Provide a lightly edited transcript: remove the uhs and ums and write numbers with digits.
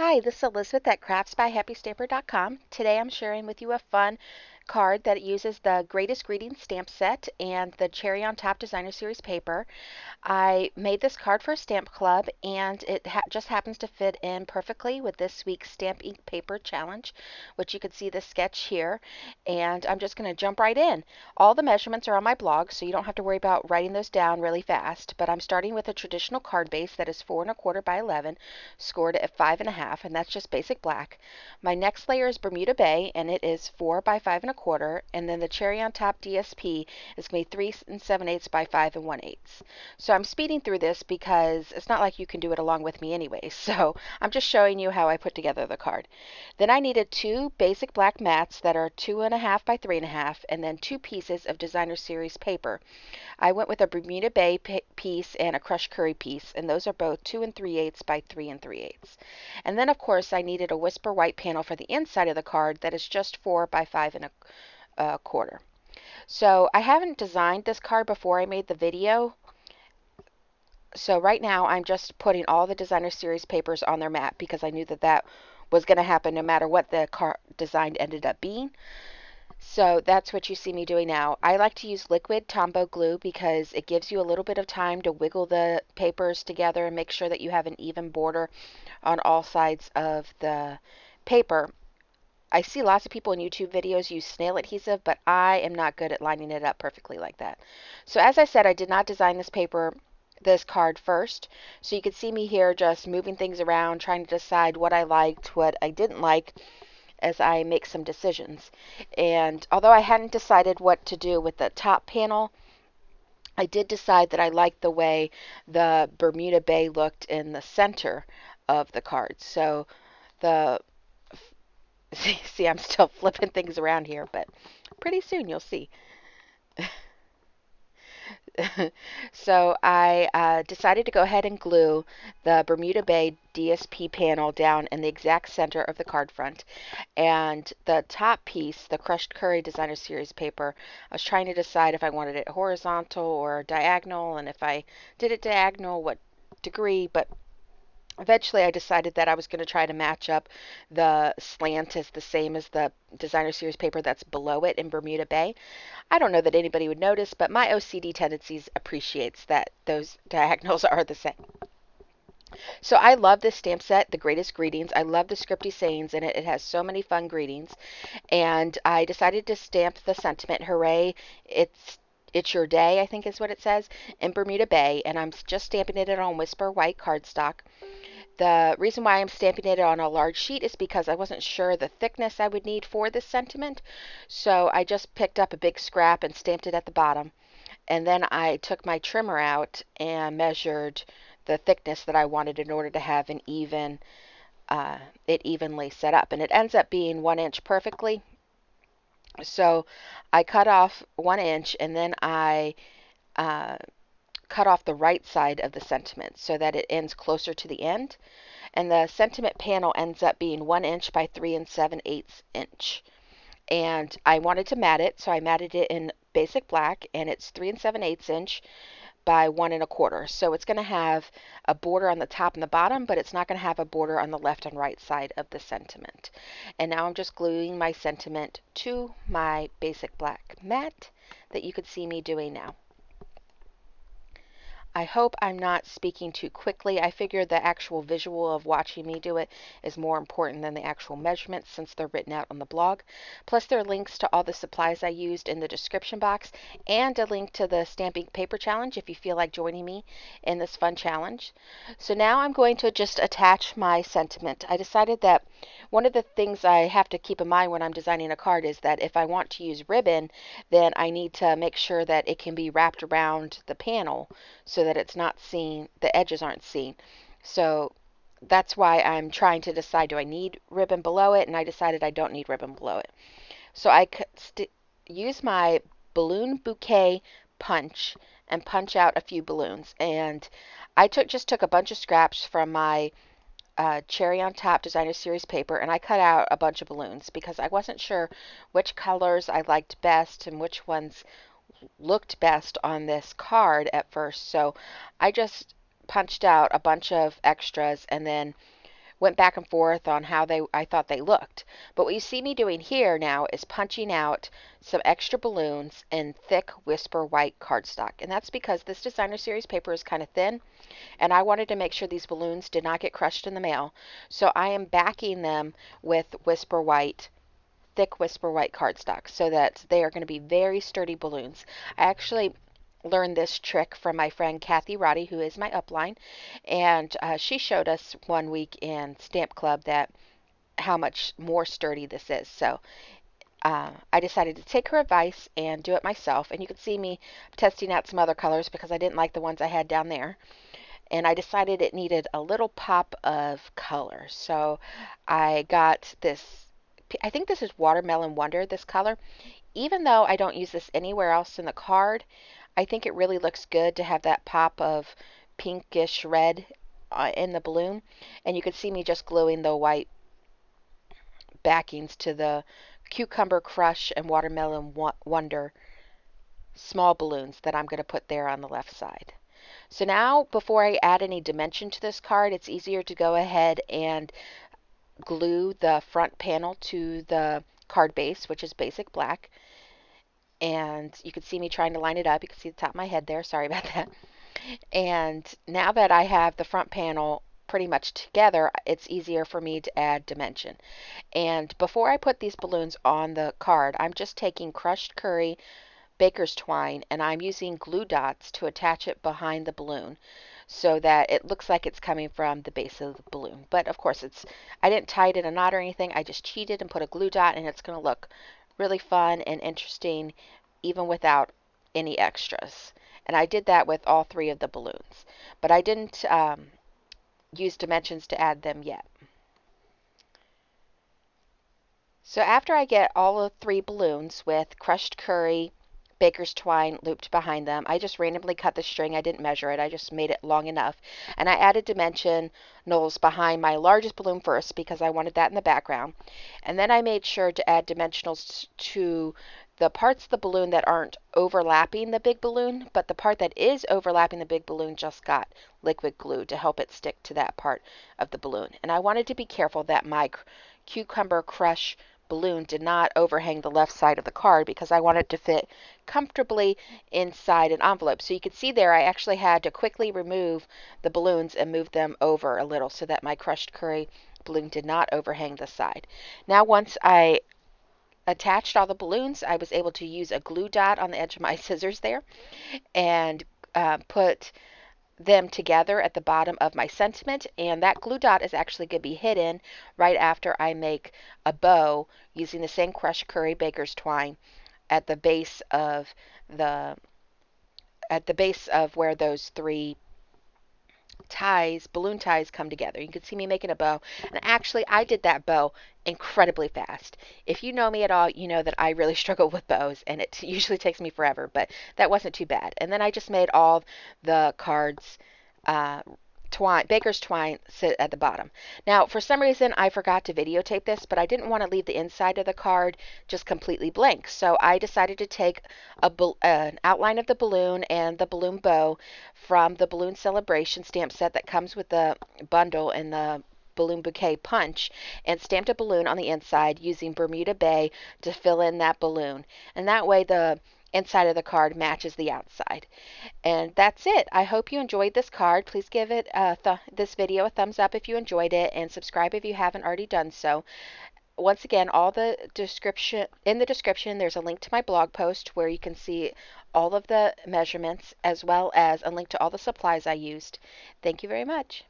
Hi, this is Elizabeth at craftsbyhappystamper.com. Today I'm sharing with you a fun card that uses the Greatest Greetings stamp set and the Cherry on Top Designer Series paper. I made this card for a stamp club and it just happens to fit in perfectly with this week's Stamp Ink Paper Challenge, which you can see the sketch here. And I'm just going to jump right in. All the measurements are on my blog, so you don't have to worry about writing those down really fast, but I'm starting with a traditional card base that is 4¼ by 11, scored at 5½, and that's just basic black. My next layer is Bermuda Bay, and it is 4 by 5¼ and then the Cherry on Top DSP is going to be 3 7/8 by 5 1/8. So I'm speeding through this because it's not like you can do it along with me anyway, so I'm just showing you how I put together the card. Then I needed two basic black mats that are 2½ by 3½, and then two pieces of Designer Series paper. I went with a Bermuda Bay piece and a crushed curry piece, and those are both 2 3/8 by 3 3/8. And then, of course, I needed a Whisper White panel for the inside of the card that is just 4 by 5 1/4. So I haven't designed this card before I made the video. So right now I'm just putting all the Designer Series papers on their mat because I knew that that was going to happen no matter what the card design ended up being. So that's what you see me doing now. I like to use liquid Tombow glue because it gives you a little bit of time to wiggle the papers together and make sure that you have an even border on all sides of the paper. I see lots of people in YouTube videos use snail adhesive, but I am not good at lining it up perfectly like that. So as I said, I did not design this card first. So you can see me here just moving things around, trying to decide what I liked, what I didn't like, as I make some decisions. And although I hadn't decided what to do with the top panel, I did decide that I liked the way the Bermuda Bay looked in the center of the card. So the see, I'm still flipping things around here, but pretty soon you'll see. So I decided to go ahead and glue the Bermuda Bay DSP panel down in the exact center of the card front. And the top piece, the Crushed Curry Designer Series paper, I was trying to decide if I wanted it horizontal or diagonal, and if I did it diagonal, what degree, but eventually I decided that I was going to try to match up the slant as the same as the Designer Series paper that's below it in Bermuda Bay. I don't know that anybody would notice, but my OCD tendencies appreciates that those diagonals are the same. So I love this stamp set, The Greatest Greetings. I love the scripty sayings in it. It has so many fun greetings. And I decided to stamp the sentiment, Hooray, it's your day, I think is what it says, in Bermuda Bay. And I'm just stamping it on Whisper White cardstock. The reason why I'm stamping it on a large sheet is because I wasn't sure the thickness I would need for this sentiment. So I just picked up a big scrap and stamped it at the bottom. And then I took my trimmer out and measured the thickness that I wanted in order to have it evenly set up. And it ends up being 1 inch perfectly. So I cut off 1 inch and then I cut off the right side of the sentiment so that it ends closer to the end. And the sentiment panel ends up being 1 inch by 3 7/8 inch. And I wanted to mat it, so I matted it in basic black, and it's 3 7/8 inch by 1 1/4. So it's going to have a border on the top and the bottom, but it's not going to have a border on the left and right side of the sentiment. And now I'm just gluing my sentiment to my basic black mat that you could see me doing now. I hope I'm not speaking too quickly. I figure the actual visual of watching me do it is more important than the actual measurements since they're written out on the blog. Plus there are links to all the supplies I used in the description box and a link to the Stamp Ink Paper Challenge if you feel like joining me in this fun challenge. So now I'm going to just attach my sentiment. I decided that one of the things I have to keep in mind when I'm designing a card is that if I want to use ribbon, then I need to make sure that it can be wrapped around the panel so that it's not seen, the edges aren't seen. So that's why I'm trying to decide, do I need ribbon below it? And I decided I don't need ribbon below it. So I use my balloon bouquet punch and punch out a few balloons. And I just took a bunch of scraps from my Cherry on Top Designer Series paper, and I cut out a bunch of balloons because I wasn't sure which colors I liked best and which ones looked best on this card at first. So I just punched out a bunch of extras and then went back and forth on how I thought they looked. But what you see me doing here now is punching out some extra balloons in thick Whisper White cardstock. And that's because this designer series paper is kind of thin, and I wanted to make sure these balloons did not get crushed in the mail. So I am backing them with Whisper White, thick Whisper White cardstock, so that they are going to be very sturdy balloons. I actually learned this trick from my friend Kathy Roddy, who is my upline, and she showed us one week in Stamp Club that how much more sturdy this is. So I decided to take her advice and do it myself. And you can see me testing out some other colors because I didn't like the ones I had down there. And I decided it needed a little pop of color. So I got this, I think this is Watermelon Wonder, this color. Even though I don't use this anywhere else in the card, I think it really looks good to have that pop of pinkish red in the balloon. And you can see me just gluing the white backings to the Cucumber Crush and Watermelon Wonder small balloons that I'm going to put there on the left side. So now, before I add any dimension to this card, it's easier to go ahead and glue the front panel to the card base, which is basic black. And you can see me trying to line it up. You can see the top of my head there. Sorry about that. And now that I have the front panel pretty much together, it's easier for me to add dimension. And before I put these balloons on the card, I'm just taking crushed curry baker's twine, and I'm using glue dots to attach it behind the balloon so that it looks like it's coming from the base of the balloon. But of course, I didn't tie it in a knot or anything. I just cheated and put a glue dot, and it's going to look really fun and interesting even without any extras. And I did that with all three of the balloons, but I didn't use dimensions to add them yet. So after I get all of three balloons with crushed curry, baker's twine looped behind them, I just randomly cut the string. I didn't measure it. I just made it long enough. And I added dimensionals behind my largest balloon first because I wanted that in the background. And then I made sure to add dimensionals to the parts of the balloon that aren't overlapping the big balloon, but the part that is overlapping the big balloon just got liquid glue to help it stick to that part of the balloon. And I wanted to be careful that my Cucumber Crush balloon did not overhang the left side of the card because I wanted it to fit comfortably inside an envelope. So you can see there I actually had to quickly remove the balloons and move them over a little so that my crushed curry balloon did not overhang the side. Now once I attached all the balloons, I was able to use a glue dot on the edge of my scissors there and put them together at the bottom of my sentiment, and that glue dot is actually going to be hidden right after I make a bow using the same crushed curry baker's twine at the base of where those three balloon ties come together. You can see me making a bow, and actually I did that bow incredibly fast. If you know me at all, you know that I really struggle with bows, and it usually takes me forever, but that wasn't too bad. And then I just made all the cards baker's twine sit at the bottom. Now, for some reason, I forgot to videotape this, but I didn't want to leave the inside of the card just completely blank. So I decided to take an outline of the balloon and the balloon bow from the Balloon Celebration stamp set that comes with the bundle and the balloon bouquet punch, and stamped a balloon on the inside using Bermuda Bay to fill in that balloon. And that way the inside of the card matches the outside. And that's it. I hope you enjoyed this card. Please give it this video a thumbs up if you enjoyed it, and subscribe if you haven't already done so. Once again, in the description there's a link to my blog post where you can see all of the measurements as well as a link to all the supplies I used. Thank you very much.